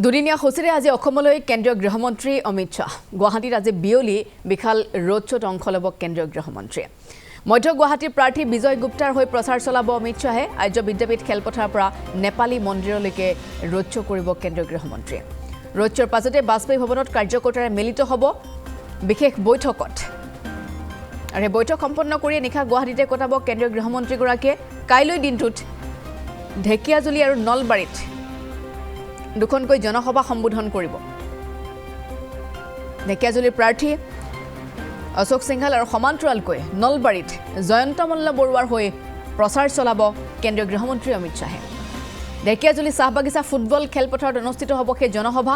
দুদিনীয়া সূচীৰে আজি অসমলৈ কেন্দ্ৰীয় গৃহমন্ত্ৰী অমিত শ্বাহ গুৱাহাটীত আজি বিয়লি বিশাল ৰোড শ্ব'ত অংশ ল'ব কেন্দ্ৰীয় গৃহমন্ত্ৰীয়ে মধ্য গুৱাহাটীৰ প্ৰাৰ্থী বিজয় গুপ্তাৰ হৈ প্ৰচাৰ চলাব অমিত শ্বাহে আৰ্য বিদ্যাপীঠ খেলপথাৰৰ পৰা নেপালী মন্দিৰলৈকে ৰোড শ্ব' কৰিব কেন্দ্ৰীয় গৃহমন্ত্ৰীয়ে ৰোড শ্ব'ৰ পাছতে বাজপেয়ী ভৱনত কাৰ্যকৰ্তাৰে মিলিত হ'ব বিশেষ বৈঠকত আৰু এই বৈঠক সম্পন্ন কৰি নিশা গুৱাহাটীতে কটাব কেন্দ্ৰীয় গৃহমন্ত্ৰীগৰাকীয়ে কাইলৈ দিনটোত ঢেকিয়াজুলি আৰু নলবাৰীত দুখনকৈ জনসভা সম্বোধন কৰিব ঢেকিয়াজুলিৰ প্ৰাৰ্থী অশোক সিংহাল আৰু সমান্তৰালকৈ নলবাৰীত জয়ন্ত মল্ল বৰুৱাৰ হৈ প্ৰচাৰ চলাব কেন্দ্ৰীয় গৃহমন্ত্ৰী অমিত শ্বাহে ঢেকিয়াজুলি চাহবাগিচা ফুটবল খেলপথাৰত অনুষ্ঠিত হ'ব সেই জনসভা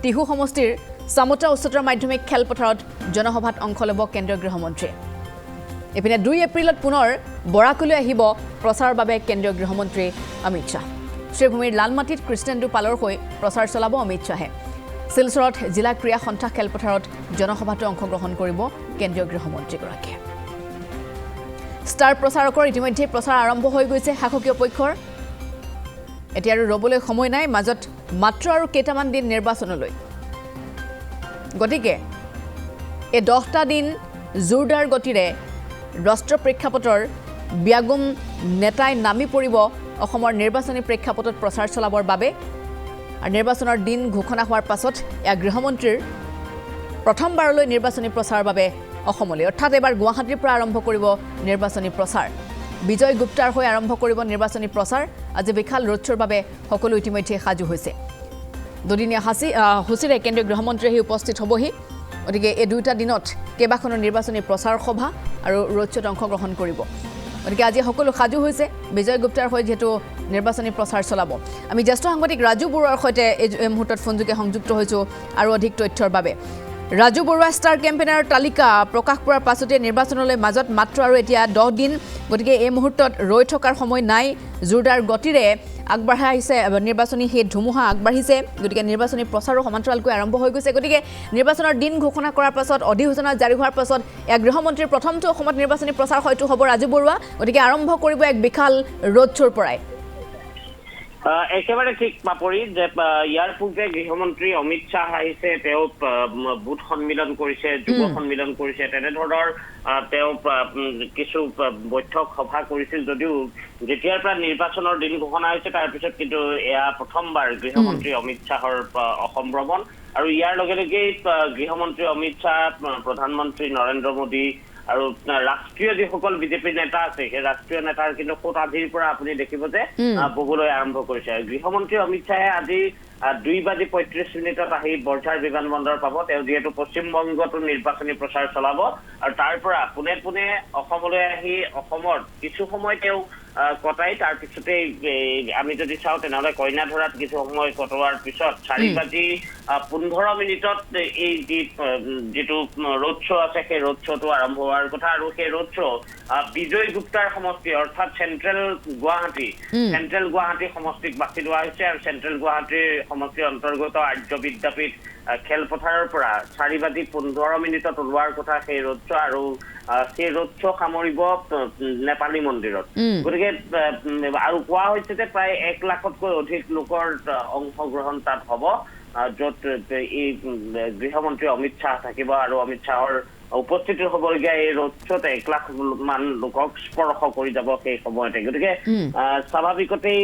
টিহু সমষ্টিৰ চামোটা উচ্চতৰ মাধ্যমিক খেলপথাৰত জনসভাত অংশ ল'ব কেন্দ্ৰীয় গৃহমন্ত্ৰীয়ে এপিনে 2 এপ্ৰিলত পুনৰ বৰাকলৈ আহিব প্ৰচাৰৰ বাবে কেন্দ্ৰীয় গৃহমন্ত্ৰী অমিত শ্বাহ শ্ৰীভূমিৰ লালমাটিত কৃষ্ণেন্দু পালৰ হৈ প্ৰচাৰ চলাব অমিত শ্বাহে শিলচৰত জিলা ক্ৰীড়া সন্থা খেলপথাৰত জনসভাতো অংশগ্ৰহণ কৰিব কেন্দ্ৰীয় গৃহমন্ত্ৰীগৰাকীয়ে ষ্টাৰ প্ৰচাৰকৰ ইতিমধ্যে প্ৰচাৰ আৰম্ভ হৈ গৈছে শাসকীয় পক্ষৰ এতিয়া আৰু ৰবলৈ সময় নাই মাজত মাত্ৰ আৰু কেইটামান দিন নিৰ্বাচনলৈ গতিকে এই 10টা দিন জোৰদাৰ গতিৰে ৰাষ্ট্ৰ প্ৰেক্ষাপটৰ ব্যাগুম নেতাই নামি পৰিব অসমৰ নিৰ্বাচনী প্ৰেক্ষাপটত প্ৰচাৰ চলাবৰ বাবে আৰু নিৰ্বাচনৰ দিন ঘোষণা হোৱাৰ পাছত এয়া গৃহমন্ত্ৰীৰ প্ৰথমবাৰলৈ নিৰ্বাচনী প্ৰচাৰৰ বাবে অসমলৈ অৰ্থাৎ এবাৰ গুৱাহাটীৰ পৰা আৰম্ভ কৰিব নিৰ্বাচনী প্ৰচাৰ বিজয় গুপ্তাৰ হৈ আৰম্ভ কৰিব নিৰ্বাচনী প্ৰচাৰ আজি বিশাল ৰোড শ্ব'ৰ বাবে সকলো ইতিমধ্যে সাজু হৈছে দুদিনীয়া সূচীৰে কেন্দ্ৰীয় গৃহমন্ত্ৰী আহি উপস্থিত হ'বহি গতিকে এই দুটা দিনত কেইবাখনো নিৰ্বাচনী প্ৰচাৰ সভা আৰু ৰোড শ্ব'ত অংশগ্ৰহণ কৰিব গতিকে আজি সকলো সাজু হৈছে বিজয় গুপ্তাৰ হৈ যেহেতু নিৰ্বাচনী প্ৰচাৰ চলাব আমি জ্যেষ্ঠ সাংবাদিক ৰাজু বৰুৱাৰ সৈতে এই মুহূৰ্তত ফোনযোগে সংযুক্ত হৈছোঁ আৰু অধিক তথ্যৰ বাবে ৰাজু বৰুৱা ষ্টাৰ কেম্পেইনাৰৰ তালিকা প্ৰকাশ কৰাৰ পাছতে নিৰ্বাচনলৈ মাজত মাত্ৰ আৰু এতিয়া 10 দিন গতিকে এই মুহূৰ্তত ৰৈ থকাৰ সময় নাই জোৰদাৰ গতিৰে আগবাঢ়া আহিছে নিৰ্বাচনী সেই ধুমুহা আগবাঢ়িছে গতিকে নিৰ্বাচনী প্ৰচাৰো সমান্তৰালকৈ আৰম্ভ হৈ গৈছে গতিকে নিৰ্বাচনৰ দিন ঘোষণা কৰাৰ পাছত অধিসূচনা জাৰি হোৱাৰ পাছত এক গৃহমন্ত্ৰীৰ প্ৰথমটো অসমত নিৰ্বাচনী প্ৰচাৰ হয়তো হ'ব ৰাজু বৰুৱা গতিকে আৰম্ভ কৰিব এক বিশাল ৰোড শ্ব'ৰ পৰাই একেবাৰে ঠিক পাপৰি যে ইয়াৰ পূৰ্বে গৃহমন্ত্ৰী অমিত শ্বাহ আহিছে তেওঁ বুথ সন্মিলন কৰিছে যুৱ সন্মিলন কৰিছে তেনেধৰণৰ তেওঁ কিছু বৈঠক সভা কৰিছিল যদিও যেতিয়াৰ পৰা নিৰ্বাচনৰ দিন ঘোষণা হৈছে তাৰ পিছত কিন্তু এয়া প্ৰথমবাৰ গৃহমন্ত্ৰী অমিত শ্বাহৰ অসম ভ্ৰমণ আৰু ইয়াৰ লগে লগেই গৃহমন্ত্ৰী অমিত শ্বাহ প্ৰধানমন্ত্ৰী নৰেন্দ্ৰ মোদী আৰু ৰাষ্ট্ৰীয় যিসকল বিজেপি নেতা আছে সেই ৰাষ্ট্ৰীয় নেতাৰ কিন্তু ক'ত আজিৰ পৰা আপুনি দেখিব যে বহুলৈ আৰম্ভ কৰিছে গৃহমন্ত্ৰী অমিত শ্বাহে আজি 2:35 আহি বৰঝাৰ বিমানবন্দৰ পাব তেওঁ যিহেতু পশ্চিমবংগতো নিৰ্বাচনী প্ৰচাৰ চলাব আৰু তাৰ পৰা পোনে পোনে অসমলৈ আহি অসমৰ কিছু সময় তেওঁ কটাই তাৰ পিছতে আমি যদি চাওঁ তেনেহ'লে কইনাধৰাত কিছু সময় কটোৱাৰ পিছত 4:15 এই যিটো ৰোড শ্ব' আছে সেই ৰোড শ্ব'টো আৰম্ভ হোৱাৰ কথা আৰু সেই ৰোড শ্ব' বিজয় গুপ্তাৰ সমষ্টি অৰ্থাৎ চেণ্ট্ৰেল গুৱাহাটী সমষ্টিক বাছি লোৱা হৈছে আৰু চেণ্ট্ৰেল গুৱাহাটীৰ সমষ্টিৰ অন্তৰ্গত আৰ্য বিদ্যাপীঠ খেলপথাৰৰ পৰা 4:15 ওলোৱাৰ কথা সেই ৰোড শ্ব' আৰু সেই ৰোড শ্ব' সামৰিব নেপালী মন্দিৰত গতিকে আৰু কোৱা হৈছে যে প্ৰায় 1 লাখতকৈ অধিক লোকৰ অংশগ্ৰহণ তাত হ'ব য'ত এই গৃহমন্ত্ৰী অমিত শ্বাহ থাকিব আৰু অমিত শ্বাহৰ উপস্থিত হ'বলগীয়া এই ৰোড শ্ব'ত 1 লাখ মান লোকক স্পৰ্শ কৰি যাব সেই সময়তে গতিকে স্বাভাৱিকতেই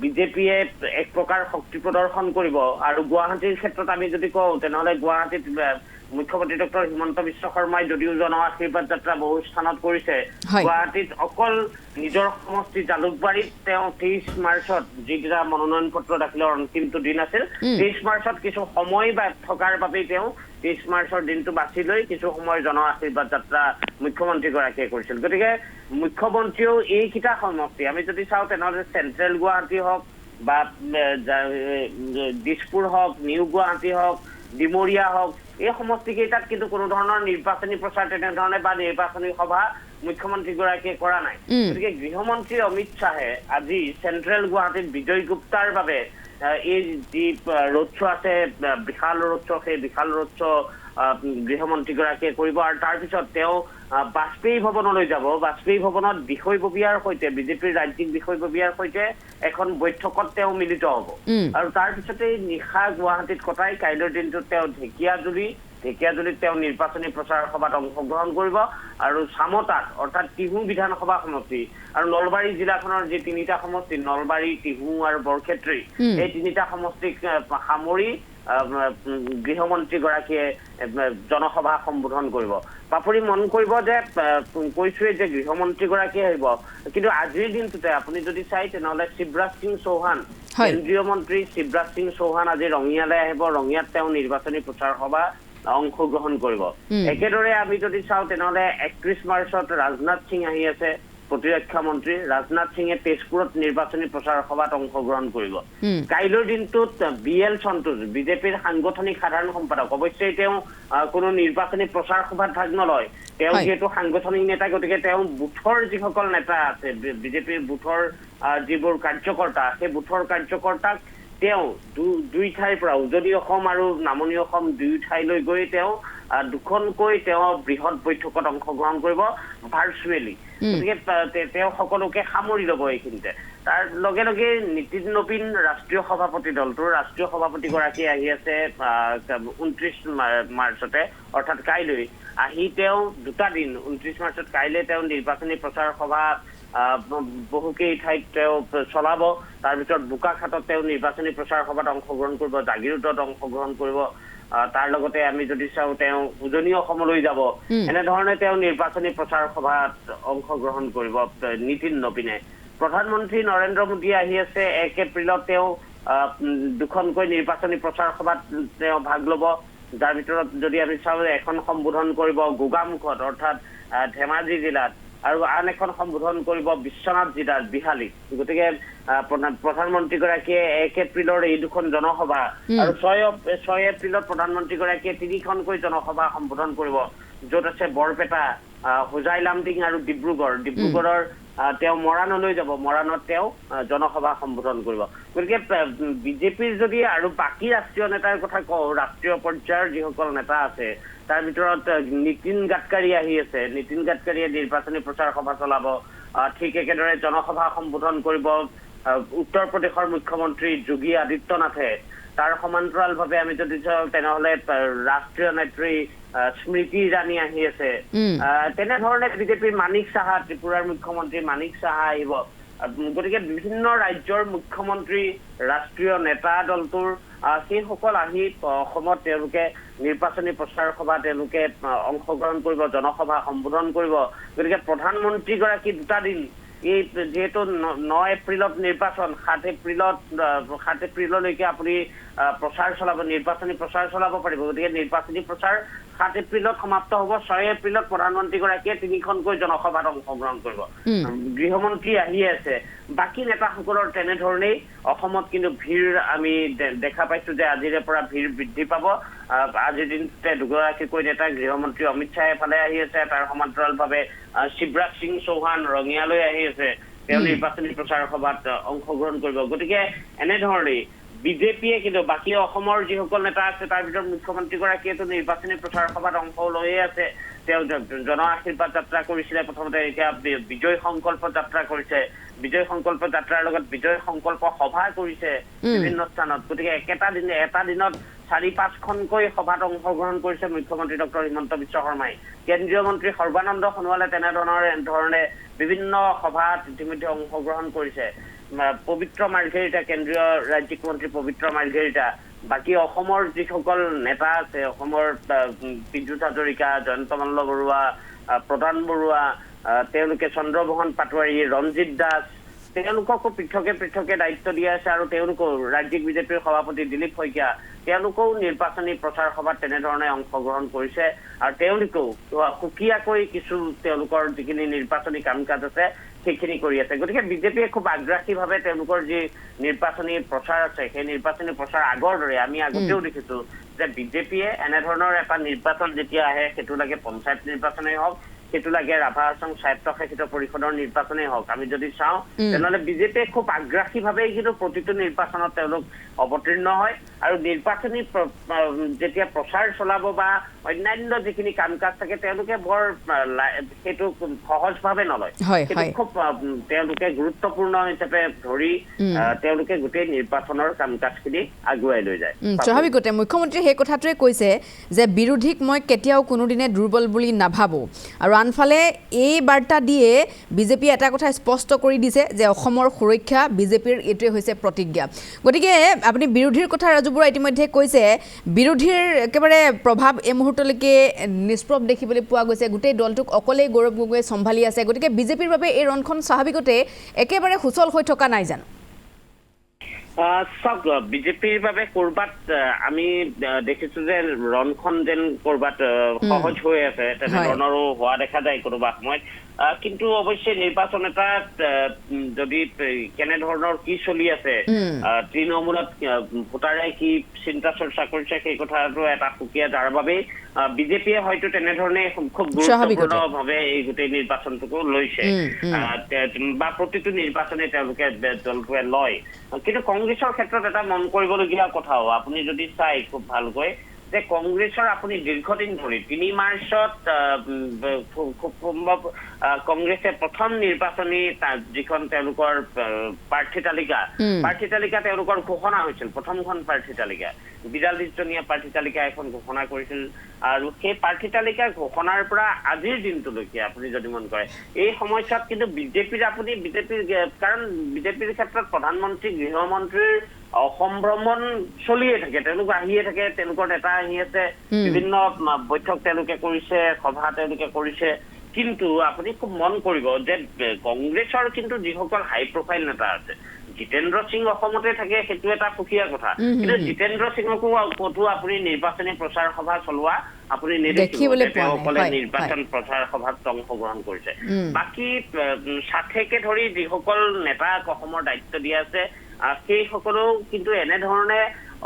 বিজেপিয়ে এক প্ৰকাৰ শক্তি প্ৰদৰ্শন কৰিব আৰু গুৱাহাটীৰ ক্ষেত্ৰত আমি যদি কওঁ তেনেহ'লে গুৱাহাটীত মুখ্যমন্ত্ৰী ডক্টৰ হিমন্ত বিশ্ব শৰ্মাই যদিও জন আশীৰ্বাদ যাত্ৰা বহু স্থানত কৰিছে গুৱাহাটীত অকল নিজৰ সমষ্টি জালুকবাৰীত তেওঁ 23 মাৰ্চত যিকেইটা মনোনয়ন পত্ৰ দাখিলৰ অন্তিমটো দিন আছিল 23 মাৰ্চত কিছু সময় থকাৰ বাবেই তেওঁ 23 মাৰ্চৰ দিনটো বাছি লৈ কিছু সময় জন আশীৰ্বাদ যাত্ৰা মুখ্যমন্ত্ৰীগৰাকীয়ে কৰিছিল গতিকে মুখ্যমন্ত্ৰীয়েও এইকেইটা সমষ্টি আমি যদি চাওঁ তেনেহ'লে চেণ্ট্ৰেল গুৱাহাটী হওক বা দিছপুৰ হওক নিউ গুৱাহাটী হওক ডিমৰীয়া হওক এই সমষ্টিকেইটাত কিন্তু কোনো ধৰণৰ নিৰ্বাচনী প্ৰচাৰ তেনেধৰণে বা নিৰ্বাচনী সভা মুখ্যমন্ত্ৰীগৰাকীয়ে কৰা নাই গতিকে গৃহমন্ত্ৰী অমিত শ্বাহে আজি চেণ্ট্ৰেল গুৱাহাটীত বিজয় গুপ্তাৰ বাবে এই যি ৰোড শ্ব' আছে বিশাল ৰোড শ্ব', সেই বিশাল ৰোড শ্ব' গৃহমন্ত্ৰীগৰাকীয়ে কৰিব আৰু তাৰপিছত তেওঁ বাজপেয়ী ভৱনলৈ যাব। বাজপেয়ী ভৱনত বিষয়ববীয়াৰ সৈতে বিজেপিৰ ৰাজ্যিক বিষয়ববীয়াৰ সৈতে এখন বৈঠকত তেওঁ মিলিত হ'ব আৰু তাৰপিছতেই নিশা গুৱাহাটীত কটাই কাইলৈৰ দিনটোত তেওঁ ঢেকিয়াজুলিত তেওঁ নিৰ্বাচনী প্ৰচাৰ সভাত অংশগ্ৰহণ কৰিব আৰু চামতাত অৰ্থাৎ টিহু বিধানসভা সমষ্টি আৰু নলবাৰী জিলাখনৰ যি 3টা সমষ্টি নলবাৰী, টিহু আৰু বৰক্ষেত্ৰী, এই 3টা সমষ্টিক সামৰি গৃহমন্ত্ৰীগৰাকীয়ে জনসভা সম্বোধন কৰিব। পাপৰি মন কৰিব যে কৈছোৱে যে গৃহমন্ত্ৰীগৰাকীয়ে আহিব, কিন্তু আজিৰ দিনটোতে আপুনি যদি চাই তেনেহ'লে শিৱৰাজ সিং চৌহান, কেন্দ্ৰীয় মন্ত্ৰী শিৱৰাজ সিং চৌহান আজি ৰঙিয়ালৈ আহিব। ৰঙিয়াত তেওঁ নিৰ্বাচনী প্ৰচাৰ সভা অংশগ্ৰহণ কৰিব। একেদৰে আমি যদি চাওঁ তেনেহ'লে 31 মাৰ্চত ৰাজনাথ সিং আহি আছে, প্ৰতিৰক্ষা মন্ত্ৰী ৰাজনাথ সিঙে তেজপুৰত নিৰ্বাচনী প্ৰচাৰ সভাত অংশগ্ৰহণ কৰিব। কাইলৈৰ দিনটোত BL সন্তোষ, বিজেপিৰ সাংগঠনিক সাধাৰণ সম্পাদক, অৱশ্যে তেওঁ কোনো নিৰ্বাচনী প্ৰচাৰ সভাত ভাগ নলয়। তেওঁ যিহেতু সাংগঠনিক নেতা, গতিকে তেওঁ বুথৰ যিসকল নেতা আছে, বিজেপিৰ বুথৰ যিবোৰ কাৰ্যকৰ্তা, সেই বুথৰ কাৰ্যকৰ্তাক তেওঁ দুই ঠাইৰ পৰা উজনি অসম আৰু নামনি অসম দুই ঠাইলৈ গৈ তেওঁ দুখনকৈ তেওঁ বৃহৎ বৈঠকত অংশগ্ৰহণ কৰিব ভাৰ্চুৱেলি। গতিকে তেওঁ সকলোকে সামৰি ল'ব এইখিনিতে। তাৰ লগে লগে নীতিন নবীন ৰাষ্ট্ৰীয় সভাপতি, দলটোৰ ৰাষ্ট্ৰীয় সভাপতিগৰাকী আহি আছে 29 মাৰ্চতে, অৰ্থাৎ কাইলৈ আহি তেওঁ 2টা দিন 29 মাৰ্চত কাইলৈ তেওঁ নিৰ্বাচনী প্ৰচাৰ সভা বহুকেই ঠাইত তেওঁ চলাব। তাৰ ভিতৰত বোকাখাটত তেওঁ নিৰ্বাচনী প্ৰচাৰ সভাত অংশগ্ৰহণ কৰিব, জাগিৰোডত অংশগ্ৰহণ কৰিব। তাৰ লগতে আমি যদি চাওঁ তেওঁ উজনি অসমলৈ যাব। এনেধৰণে তেওঁ নিৰ্বাচনী প্ৰচাৰ সভাত অংশগ্ৰহণ কৰিব নীতিন নবীনে। প্ৰধানমন্ত্ৰী নৰেন্দ্ৰ মোদী আহি আছে 1 এপ্ৰিলত, তেওঁ দুখনকৈ নিৰ্বাচনী প্ৰচাৰ সভাত তেওঁ ভাগ ল'ব। যাৰ ভিতৰত যদি আমি চাওঁ এখন সম্বোধন কৰিব গোগামুখত অৰ্থাৎ ধেমাজি জিলাত আৰু আন এখন সম্বোধন কৰিব বিশ্বনাথ জিলাত বিহালীত। গতিকে প্ৰধানমন্ত্ৰীগৰাকীয়ে 1 এপ্ৰিলৰ এই দুখন জনসভা আৰু 6 এপ্ৰিলত প্ৰধানমন্ত্ৰীগৰাকীয়ে 3খনকৈ জনসভা সম্বোধন কৰিব, য'ত আছে বৰপেটা, হোজাই লামডিং আৰু ডিব্ৰুগড়ৰ তেওঁ মৰাণলৈ যাব। মৰাণত তেওঁ জনসভা সম্বোধন কৰিব। গতিকে বিজেপিৰ যদি আৰু বাকী ৰাষ্ট্ৰীয় নেতাৰ কথা কওঁ, ৰাষ্ট্ৰীয় পৰ্যায়ৰ যিসকল নেতা আছে তাৰ ভিতৰত নীতিন গাডকাৰী আহি আছে। নীতিন গাডকাৰীয়ে নিৰ্বাচনী প্ৰচাৰ সভা চলাব। ঠিক একেদৰে জনসভা সম্বোধন কৰিব উত্তৰ প্ৰদেশৰ মুখ্যমন্ত্ৰী যোগী আদিত্যনাথে। তাৰ সমান্তৰালভাৱে আমি যদি চাওঁ তেনেহ'লে ৰাষ্ট্ৰীয় নেত্ৰী স্মৃতি ইৰাণী আহি আছে। তেনেধৰণে বিজেপিৰ মানিক সাহা, ত্ৰিপুৰাৰ মুখ্যমন্ত্ৰী মানিক সাহা আহিব। গতিকে বিভিন্ন ৰাজ্যৰ মুখ্যমন্ত্ৰী, ৰাষ্ট্ৰীয় নেতা দলটোৰ সেইসকল আহি অসমত তেওঁলোকে নিৰ্বাচনী প্ৰচাৰ সভা তেওঁলোকে অংশগ্ৰহণ কৰিব, জনসভা সম্বোধন কৰিব। গতিকে প্ৰধানমন্ত্ৰীগৰাকী 2টা দিন, এই যিহেতু 9 এপ্ৰিলত নিৰ্বাচন, 7 এপ্ৰিললৈকে আপুনি প্ৰচাৰ চলাব, নিৰ্বাচনী প্ৰচাৰ চলাব পাৰিব। গতিকে নিৰ্বাচনী প্ৰচাৰ 7 এপ্ৰিলত সমাপ্ত হ'ব। 6 এপ্ৰিলত প্ৰধানমন্ত্ৰীগৰাকীয়ে 3খনকৈ জনসভাত অংশগ্ৰহণ কৰিব। গৃহমন্ত্ৰী আহি আছে। বাকী নেতাসকলৰ তেনেধৰণেই অসমত কিন্তু ভিৰ আমি দেখা পাইছো যে আজিৰে পৰা ভিৰ বৃদ্ধি পাব। আজিৰ দিনটোতে 2গৰাকীকৈ নেতা, গৃহমন্ত্ৰী অমিত শ্বাহে এফালে আহি আছে, তাৰ সমান্তৰালভাৱে শিৱৰাজ সিং চৌহান ৰঙিয়ালৈ আহি আছে, তেওঁ নিৰ্বাচনী প্ৰচাৰ সভাত অংশগ্ৰহণ কৰিব। গতিকে এনেধৰণেই বিজেপিয়ে কিন্তু বাকী অসমৰ যিসকল নেতা আছে তাৰ ভিতৰত মুখ্যমন্ত্ৰীগৰাকীয়েতো নিৰ্বাচনী প্ৰচাৰ সভাত অংশ লৈয়ে আছে। তেওঁ জন আশীৰ্বাদ যাত্ৰা কৰিছিলে প্ৰথমতে, এতিয়া বিজয় সংকল্প যাত্ৰা কৰিছে। বিজয় সংকল্প যাত্ৰাৰ লগত বিজয় সংকল্প সভা কৰিছে বিভিন্ন স্থানত। গতিকে এটা দিনত 4-5খনকৈ সভাত অংশগ্ৰহণ কৰিছে মুখ্যমন্ত্ৰী ডক্টৰ হিমন্ত বিশ্ব শৰ্মাই। কেন্দ্ৰীয় মন্ত্ৰী সৰ্বানন্দ সোণোৱালে তেনেধৰণে বিভিন্ন সভাত ইতিমধ্যে অংশগ্ৰহণ কৰিছে। পবিত্ৰ মাৰ্ঘেৰিটা, কেন্দ্ৰীয় ৰাজ্যিক মন্ত্ৰী পবিত্ৰ মাৰ্ঘেৰিটা, বাকী অসমৰ যিসকল নেতা আছে, অসমৰ বিদ্যুৎ হাজৰিকা, জয়ন্ত মল্ল বৰুৱা, প্ৰধান বৰুৱা, তেওঁলোকে চন্দ্ৰমোহন পাটোৱাৰী, ৰঞ্জিত দাস, তেওঁলোককো পৃথকে দায়িত্ব দিয়া আছে। আৰু তেওঁলোকো ৰাজ্যিক বিজেপিৰ সভাপতি দিলীপ শইকীয়া, তেওঁলোকেও নিৰ্বাচনী প্ৰচাৰ সভাত তেনেধৰণে অংশগ্ৰহণ কৰিছে। আৰু তেওঁলোকেও সুকীয়াকৈ কিছু তেওঁলোকৰ যিখিনি নিৰ্বাচনী কাম কাজ আছে সেইখিনি কৰি আছে। গতিকে বিজেপিয়ে খুব আগ্ৰাসীভাৱে তেওঁলোকৰ যি নিৰ্বাচনী প্ৰচাৰ আছে, সেই নিৰ্বাচনী প্ৰচাৰ আগৰ দৰে আমি আগতেও দেখিছো যে বিজেপিয়ে এনেধৰণৰ এটা নিৰ্বাচন যেতিয়া আহে, সেইটো লাগে পঞ্চায়ত নিৰ্বাচনেই হওক, সেইটো লাগে ৰাভা হাছং স্বায়ত্তশাসিত পৰিষদৰ নিৰ্বাচনেই হওক আমি যদি চাওঁ তেনেহ'লে বিজেপিয়ে খুব আগ্ৰাসীভাৱে কিন্তু প্ৰতিটো নিৰ্বাচনত তেওঁলোক অৱতীৰ্ণ হয় আৰু নিৰ্বাচনী যেতিয়া প্ৰচাৰ চলাব বা অন্যান্য যিখিনি কাম কাজ থাকে তেওঁলোকে বৰ সেইটো সহজভাৱে নলয় সেইটো খুব তেওঁলোকে গুৰুত্বপূৰ্ণ হিচাপে ধৰি তেওঁলোকে গোটেই নিৰ্বাচনৰ কাম কাজখিনি আগুৱাই লৈ যায় স্বাভাৱিকতে মুখ্যমন্ত্ৰীয়ে সেই কথাটোৱে কৈছে যে বিৰোধীক মই কেতিয়াও কোনোদিনে দুৰ্বল বুলি নাভাবোঁ আৰু আনফালে এই বাৰ্তা দিয়ে বিজেপিয়ে এটা কথা স্পষ্ট কৰি দিছে যে অসমৰ সুৰক্ষা বিজেপিৰ এইটোৱে হৈছে প্ৰতিজ্ঞা গতিকে আপুনি বিৰোধীৰ কথা ৰাজু বৰুৱা ইতিমধ্যে কৈছে বিৰোধীৰ একেবাৰে প্ৰভাৱ এই মুহূৰ্তলৈকে নিষ্প্ৰভ দেখিবলৈ পোৱা গৈছে গোটেই দলটোক অকলেই গৌৰৱ গগৈয়ে চম্ভালি আছে গতিকে বিজেপিৰ বাবে এই ৰণখন স্বাভাৱিকতে একেবাৰে সুচল হৈ থকা নাই জানো চাওক বিজেপিৰ বাবে ক'ৰবাত আমি দেখিছোঁ যে ৰণখন যেন ক'ৰবাত সহজ হৈ আছে তেনেধৰণৰো হোৱা দেখা যায় কোনোবা সময়ত কিন্তু অৱশ্যে নিৰ্বাচন এটাত যদি কেনেধৰণৰ কি চলি আছে তৃণমূলত ভোটাৰে কি চিন্তা চৰ্চা কৰিছে সেই কথাটো এটা সুকীয়া যাৰ বাবে বিজেপিয়ে হয়তো তেনেধৰণে খুব গুৰুত্বপূৰ্ণভাৱে এই গোটেই নিৰ্বাচনটোকো লৈছে বা প্ৰতিটো নিৰ্বাচনে তেওঁলোকে দলটোৱে লয় কিন্তু কংগ্ৰেছৰ ক্ষেত্ৰত এটা মন কৰিবলগীয়া কথাও আপুনি যদি চাই খুব ভালকৈ যে কংগ্ৰেছৰ আপুনি দীৰ্ঘদিন ধৰি 3 মাৰ্চত খুব সম্ভৱ কংগ্ৰেছে প্ৰথম নিৰ্বাচনী যিখন তেওঁলোকৰ প্ৰাৰ্থী তালিকা তেওঁলোকৰ ঘোষণা হৈছিল প্ৰথমখন প্ৰাৰ্থী তালিকা 42জনীয়া প্ৰাৰ্থী তালিকা এখন ঘোষণা কৰিছিল আৰু সেই প্ৰাৰ্থী তালিকা ঘোষণাৰ পৰা আজিৰ দিনটোলৈকে আপুনি যদি মন কৰে এই সময়ছোৱাত কিন্তু বিজেপিৰ কাৰণ বিজেপিৰ ক্ষেত্ৰত প্ৰধানমন্ত্ৰী গৃহমন্ত্ৰীৰ অসম ভ্ৰমণ চলিয়ে থাকে তেওঁলোক আহিয়ে থাকে তেওঁলোকৰ নেতা আহি আছে বিভিন্ন বৈঠক তেওঁলোকে কৰিছে সভা তেওঁলোকে কৰিছে কিন্তু আপুনি খুব মন কৰিব যে কংগ্ৰেছৰ কিন্তু যিসকল হাই প্ৰফাইল নেতা আছে জিতেন্দ্ৰ সিং অসমতে থাকে সেইটো এটা সুকীয়া কথা কিন্তু জিতেন্দ্ৰ সিঙকো ক'তো আপুনি নিৰ্বাচনী প্ৰচাৰ সভা চলোৱা আপুনি নেদেখিবলৈ তেওঁসকলে নিৰ্বাচন প্ৰচাৰ সভাত অংশগ্ৰহণ কৰিছে বাকী সাথেকে ধৰি যিসকল নেতাক অসমৰ দায়িত্ব দিয়া আছে সেইসকলেও কিন্তু এনেধৰণে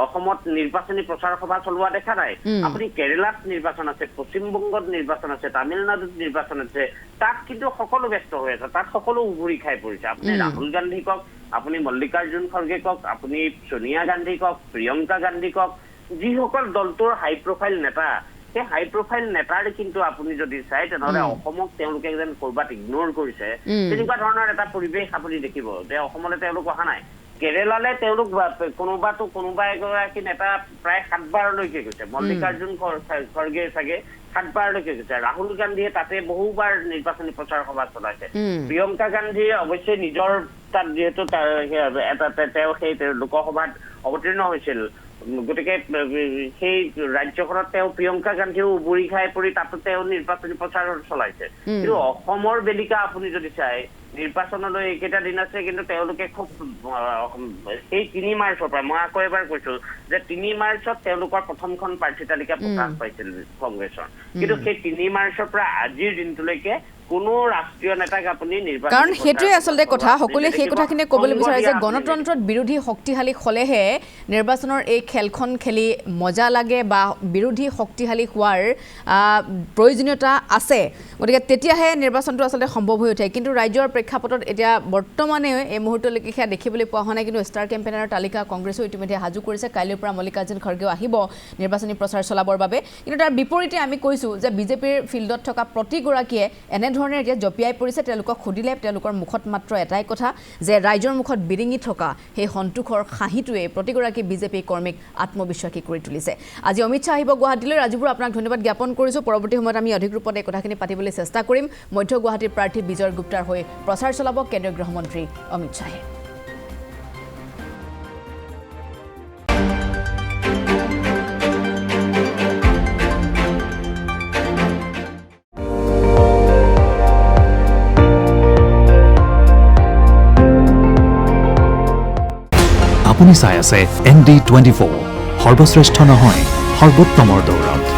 অসমত নিৰ্বাচনী প্ৰচাৰ সভা চলোৱা দেখা নাই আপুনি কেৰেলাত নিৰ্বাচন আছে পশ্চিমবংগত নিৰ্বাচন আছে তামিলনাডুত নিৰ্বাচন আছে তাত কিন্তু সকলো ব্যস্ত হৈ আছে তাত সকলো উভৰি খাই পৰিছে আপুনি ৰাহুল গান্ধী কওক আপুনি মল্লিকাৰ্জুন খৰ্গে কওক আপুনি সোনিয়া গান্ধী কওক প্ৰিয়ংকা গান্ধী কওক যিসকল দলটোৰ হাই প্ৰফাইল নেতা সেই হাই প্ৰফাইল নেতাৰ কিন্তু আপুনি যদি চাই তেনেহ'লে অসমক তেওঁলোকে যেন ক'ৰবাত ইগনোৰ কৰিছে তেনেকুৱা ধৰণৰ এটা পৰিৱেশ আপুনি দেখিব যে অসমলৈ তেওঁলোক অহা নাই কেৰেলালে তেওঁলোক কোনোবা এগৰাকী নেতা প্ৰায় 7 বাৰলৈকে গৈছে মল্লিকাৰ্জুন খৰ্গে চাগে 7 বাৰলৈকে গৈছে ৰাহুল গান্ধীয়ে তাতে বহুবাৰ নিৰ্বাচনী প্ৰচাৰ সভা চলাইছে প্ৰিয়ংকা গান্ধীয়ে অৱশ্যে নিজৰ তাত যিহেতু তেওঁ সেই লোকসভাত অৱতীৰ্ণ হৈছিল গতিকে সেই ৰাজ্যখনত তেওঁ প্ৰিয়ংকা গান্ধীও উবৰি খাই পৰি তাতো তেওঁ নিৰ্বাচনী প্ৰচাৰ চলাইছে কিন্তু অসমৰ বেলিকা আপুনি যদি চাই নিৰ্বাচনলৈ এইকেইটা দিন আছে কিন্তু তেওঁলোকে খুব সেই 3 মাৰ্চৰ পৰা মই আকৌ এবাৰ কৈছো যে 3 মাৰ্চত তেওঁলোকৰ প্ৰথমখন প্ৰাৰ্থী তালিকা প্ৰকাশ পাইছিল কংগ্ৰেছৰ কিন্তু সেই 3 মাৰ্চৰ পৰা আজিৰ দিনটোলৈকে কোনো ৰাষ্ট্ৰীয় নেতাক আপুনি নিৰ্বাচন কাৰণ সেইটোৱে আচলতে কথা সকলোৱে সেই কথাখিনি ক'বলৈ বিচাৰে যে গণতন্ত্ৰত বিৰোধী শক্তিশালী হ'লেহে নিৰ্বাচনৰ এই খেলখন খেলি মজা লাগে বা বিৰোধী শক্তিশালী হোৱাৰ প্ৰয়োজনীয়তা আছে গতিকে তেতিয়াহে নিৰ্বাচনটো আচলতে সম্ভৱ হৈ উঠে কিন্তু ৰাজ্যৰ প্ৰেক্ষাপটত এতিয়া বৰ্তমানে এই মুহূৰ্তলৈকে সেয়া দেখিবলৈ পোৱা হোৱা নাই কিন্তু ষ্টাৰ কেম্পেইনাৰৰ তালিকা কংগ্ৰেছেও ইতিমধ্যে সাজু কৰিছে কাইলৈৰ পৰা মল্লিকাৰ্জুন খৰ্গেও আহিব নিৰ্বাচনী প্ৰচাৰ চলাবৰ বাবে কিন্তু তাৰ বিপৰীতে আমি কৈছোঁ যে বিজেপিৰ ফিল্ডত থকা প্ৰতিগৰাকীয়ে এনেধৰণে এতিয়া জপিয়াই পৰিছে তেওঁলোকক সুধিলে তেওঁলোকৰ মুখত মাত্ৰ এটাই কথা যে ৰাইজৰ মুখত বিৰিঙি থকা সেই সন্তোষৰ হাঁহিটোৱে প্ৰতিগৰাকী বিজেপি কৰ্মীক আত্মবিশ্বাসী কৰি তুলিছে আজি অমিত শ্বাহ আহিব গুৱাহাটীলৈ ৰাজীৱবোৰ আপোনাক ধন্যবাদ জ্ঞাপন কৰিছোঁ পৰৱৰ্তী সময়ত আমি অধিক ৰূপত এই কথাখিনি পাতিবলৈ চেষ্টা কৰিম মধ্য গুৱাহাটীৰ প্ৰাৰ্থী বিজয় গুপ্তাৰ হৈ প্ৰচাৰ চলাব কেন্দ্ৰীয় গৃহমন্ত্ৰী অমিত শ্বাহে আপুনি চাই আছে ND24 সৰ্বশ্ৰেষ্ঠ নহয় সৰ্বোত্তমৰ দৌৰত